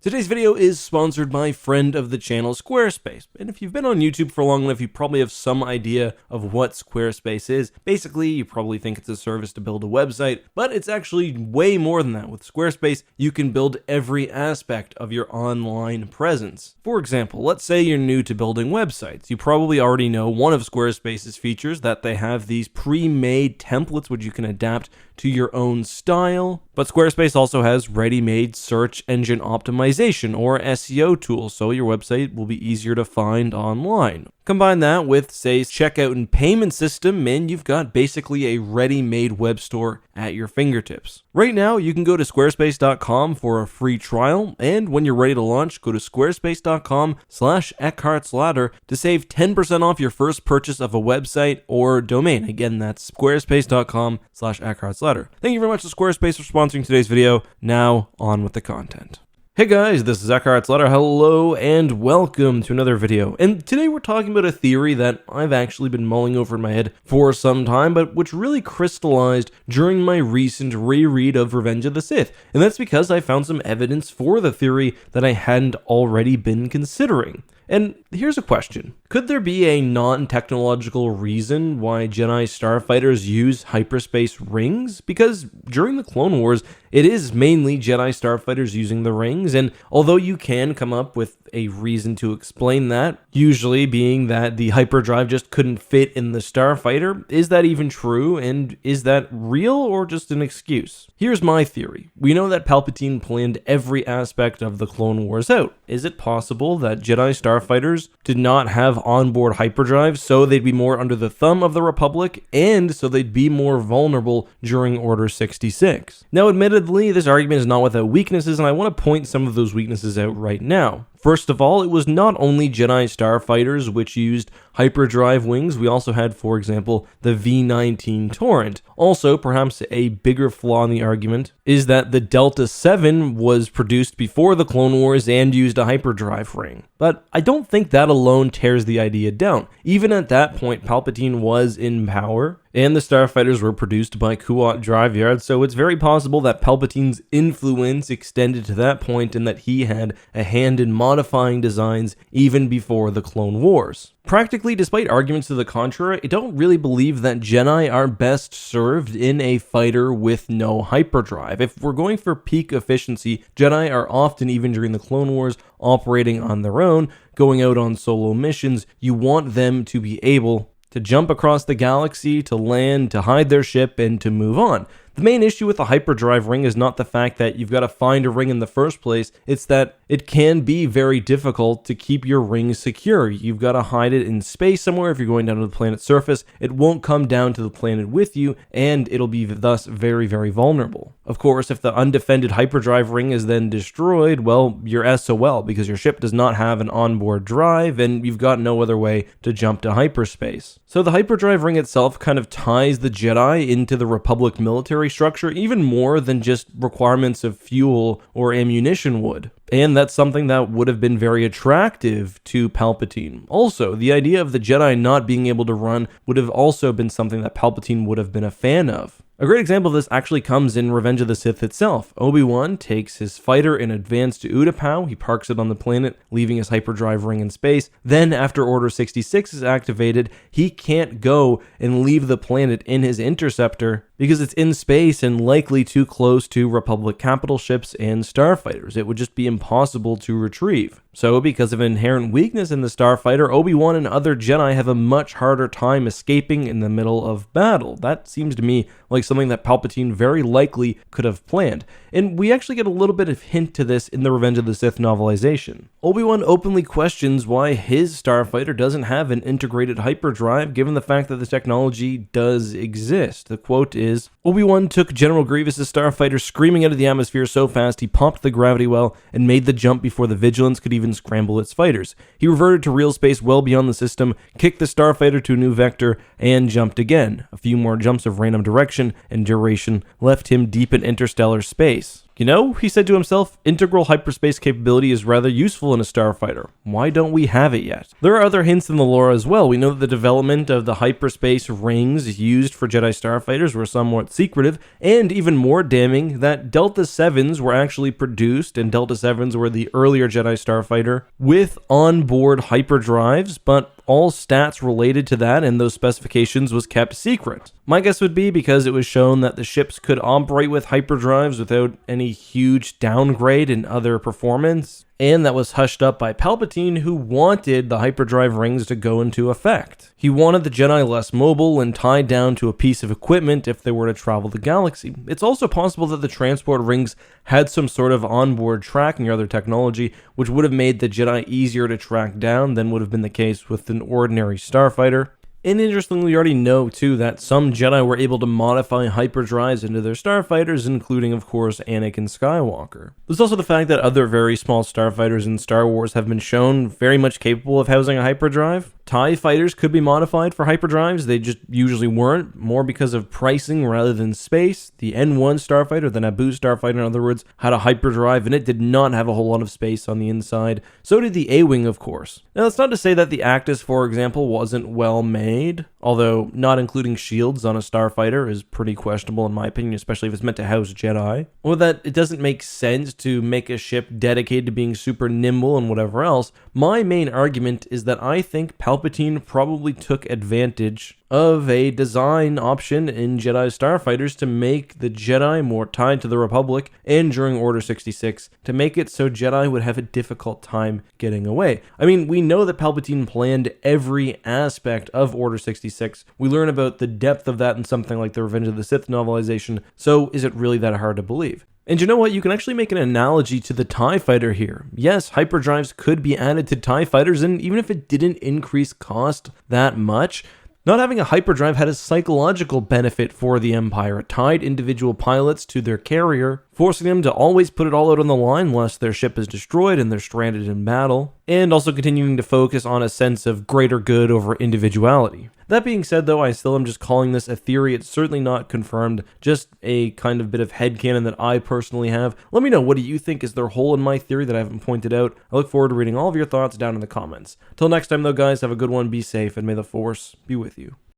Today's video is sponsored by friend of the channel, Squarespace. And if you've been on YouTube for long enough, you probably have some idea of what Squarespace is. Basically, you probably think it's a service to build a website, but it's actually way more than that. With Squarespace, you can build every aspect of your online presence. For example, let's say you're new to building websites. You probably already know one of Squarespace's features, that they have these pre-made templates which you can adapt to your own style. But Squarespace also has ready-made search engine optimization or SEO tools, so your website will be easier to find online. Combine that with, say, checkout and payment system, and you've got basically a ready-made web store at your fingertips. Right now, you can go to squarespace.com for a free trial, and when you're ready to launch, go to squarespace.com/EckhartsLadder to save 10% off your first purchase of a website or domain. Again, that's squarespace.com/EckhartsLadder. Thank you very much to Squarespace for sponsoring today's video. Now, on with the content. Hey guys, this is EckhartsLadder. Hello and welcome to another video. And today we're talking about a theory that I've actually been mulling over in my head for some time, but which really crystallized during my recent reread of Revenge of the Sith. And that's because I found some evidence for the theory that I hadn't already been considering. And here's a question. Could there be a non-technological reason why Jedi Starfighters use hyperspace rings? Because during the Clone Wars, it is mainly Jedi Starfighters using the rings, and although you can come up with a reason to explain that, usually being that the hyperdrive just couldn't fit in the starfighter, is that even true, and is that real or just an excuse? Here's my theory. We know that Palpatine planned every aspect of the Clone Wars out. Is it possible that Jedi Starfighters did not have onboard hyperdrives, so they'd be more under the thumb of the Republic, and so they'd be more vulnerable during Order 66? Now, admittedly, this argument is not without weaknesses, and I want to point some of those weaknesses out right now. First of all, it was not only Jedi Starfighters which used hyperdrive wings. We also had, for example, the V-19 Torrent. Also, perhaps a bigger flaw in the argument is that the Delta 7 was produced before the Clone Wars and used a hyperdrive ring. But I don't think that alone tears the idea down. Even at that point, Palpatine was in power, and the Starfighters were produced by Kuat Drive Yard, so it's very possible that Palpatine's influence extended to that point and that he had a hand in modifying designs even before the Clone Wars. Practically, despite arguments to the contrary, I don't really believe that Jedi are best served in a fighter with no hyperdrive. If we're going for peak efficiency, Jedi are often, even during the Clone Wars, operating on their own, going out on solo missions. You want them to be able to jump across the galaxy, to land, to hide their ship, and to move on. The main issue with the hyperdrive ring is not the fact that you've got to find a ring in the first place, it's that it can be very difficult to keep your ring secure. You've got to hide it in space somewhere. If you're going down to the planet's surface, it won't come down to the planet with you, and it'll be thus very, very vulnerable. Of course, if the undefended hyperdrive ring is then destroyed, well, you're SOL, because your ship does not have an onboard drive, and you've got no other way to jump to hyperspace. So the hyperdrive ring itself kind of ties the Jedi into the Republic military structure even more than just requirements of fuel or ammunition would. And that's something that would have been very attractive to Palpatine. Also, the idea of the Jedi not being able to run would have also been something that Palpatine would have been a fan of. A great example of this actually comes in Revenge of the Sith itself. Obi-Wan takes his fighter in advance to Utapau, he parks it on the planet, leaving his hyperdrive ring in space. Then, after Order 66 is activated, he can't go and leave the planet in his interceptor because it's in space and likely too close to Republic capital ships and starfighters. It would just be impossible to retrieve. So, because of an inherent weakness in the starfighter, Obi-Wan and other Jedi have a much harder time escaping in the middle of battle. That seems to me like something that Palpatine very likely could have planned. And we actually get a little bit of hint to this in the Revenge of the Sith novelization. Obi-Wan openly questions why his starfighter doesn't have an integrated hyperdrive, given the fact that the technology does exist. The quote is, Obi-Wan took General Grievous's starfighter screaming out of the atmosphere so fast he popped the gravity well and made the jump before the Vigilance could even scramble its fighters. He reverted to real space well beyond the system, kicked the starfighter to a new vector, and jumped again. A few more jumps of random direction and duration left him deep in interstellar space. You know, he said to himself, integral hyperspace capability is rather useful in a starfighter. Why don't we have it yet? There are other hints in the lore as well. We know that the development of the hyperspace rings used for Jedi Starfighters were somewhat secretive, and even more damning, that Delta 7s were actually produced, and Delta 7s were the earlier Jedi Starfighter, with onboard hyperdrives, but all stats related to that and those specifications was kept secret. My guess would be because it was shown that the ships could operate with hyperdrives without any huge downgrade in other performance, and that was hushed up by Palpatine, who wanted the hyperdrive rings to go into effect. He wanted the Jedi less mobile and tied down to a piece of equipment if they were to travel the galaxy. It's also possible that the transport rings had some sort of onboard tracking or other technology, which would have made the Jedi easier to track down than would have been the case with an ordinary starfighter. And interestingly, we already know, too, that some Jedi were able to modify hyperdrives into their starfighters, including, of course, Anakin Skywalker. There's also the fact that other very small starfighters in Star Wars have been shown very much capable of housing a hyperdrive. TIE fighters could be modified for hyperdrives, they just usually weren't, more because of pricing rather than space. The N1 starfighter, the Naboo starfighter in other words, had a hyperdrive and it did not have a whole lot of space on the inside. So did the A-Wing, of course. Now that's not to say that the Actis, for example, wasn't well made, although not including shields on a starfighter is pretty questionable in my opinion, especially if it's meant to house Jedi. Or that it doesn't make sense to make a ship dedicated to being super nimble and whatever else. My main argument is that I think Palpatine probably took advantage of a design option in Jedi Starfighters to make the Jedi more tied to the Republic, and during Order 66 to make it so Jedi would have a difficult time getting away. I mean, we know that Palpatine planned every aspect of Order 66. We learn about the depth of that in something like the Revenge of the Sith novelization, so is it really that hard to believe? And you know what? You can actually make an analogy to the TIE Fighter here. Yes, hyperdrives could be added to TIE Fighters, and even if it didn't increase cost that much, not having a hyperdrive had a psychological benefit for the Empire. It tied individual pilots to their carrier, forcing them to always put it all out on the line lest their ship is destroyed and they're stranded in battle, and also continuing to focus on a sense of greater good over individuality. That being said, though, I still am just calling this a theory. It's certainly not confirmed, just a kind of bit of headcanon that I personally have. Let me know, what do you think? Is there a hole in my theory that I haven't pointed out? I look forward to reading all of your thoughts down in the comments. Till next time, though, guys, have a good one, be safe, and may the Force be with you.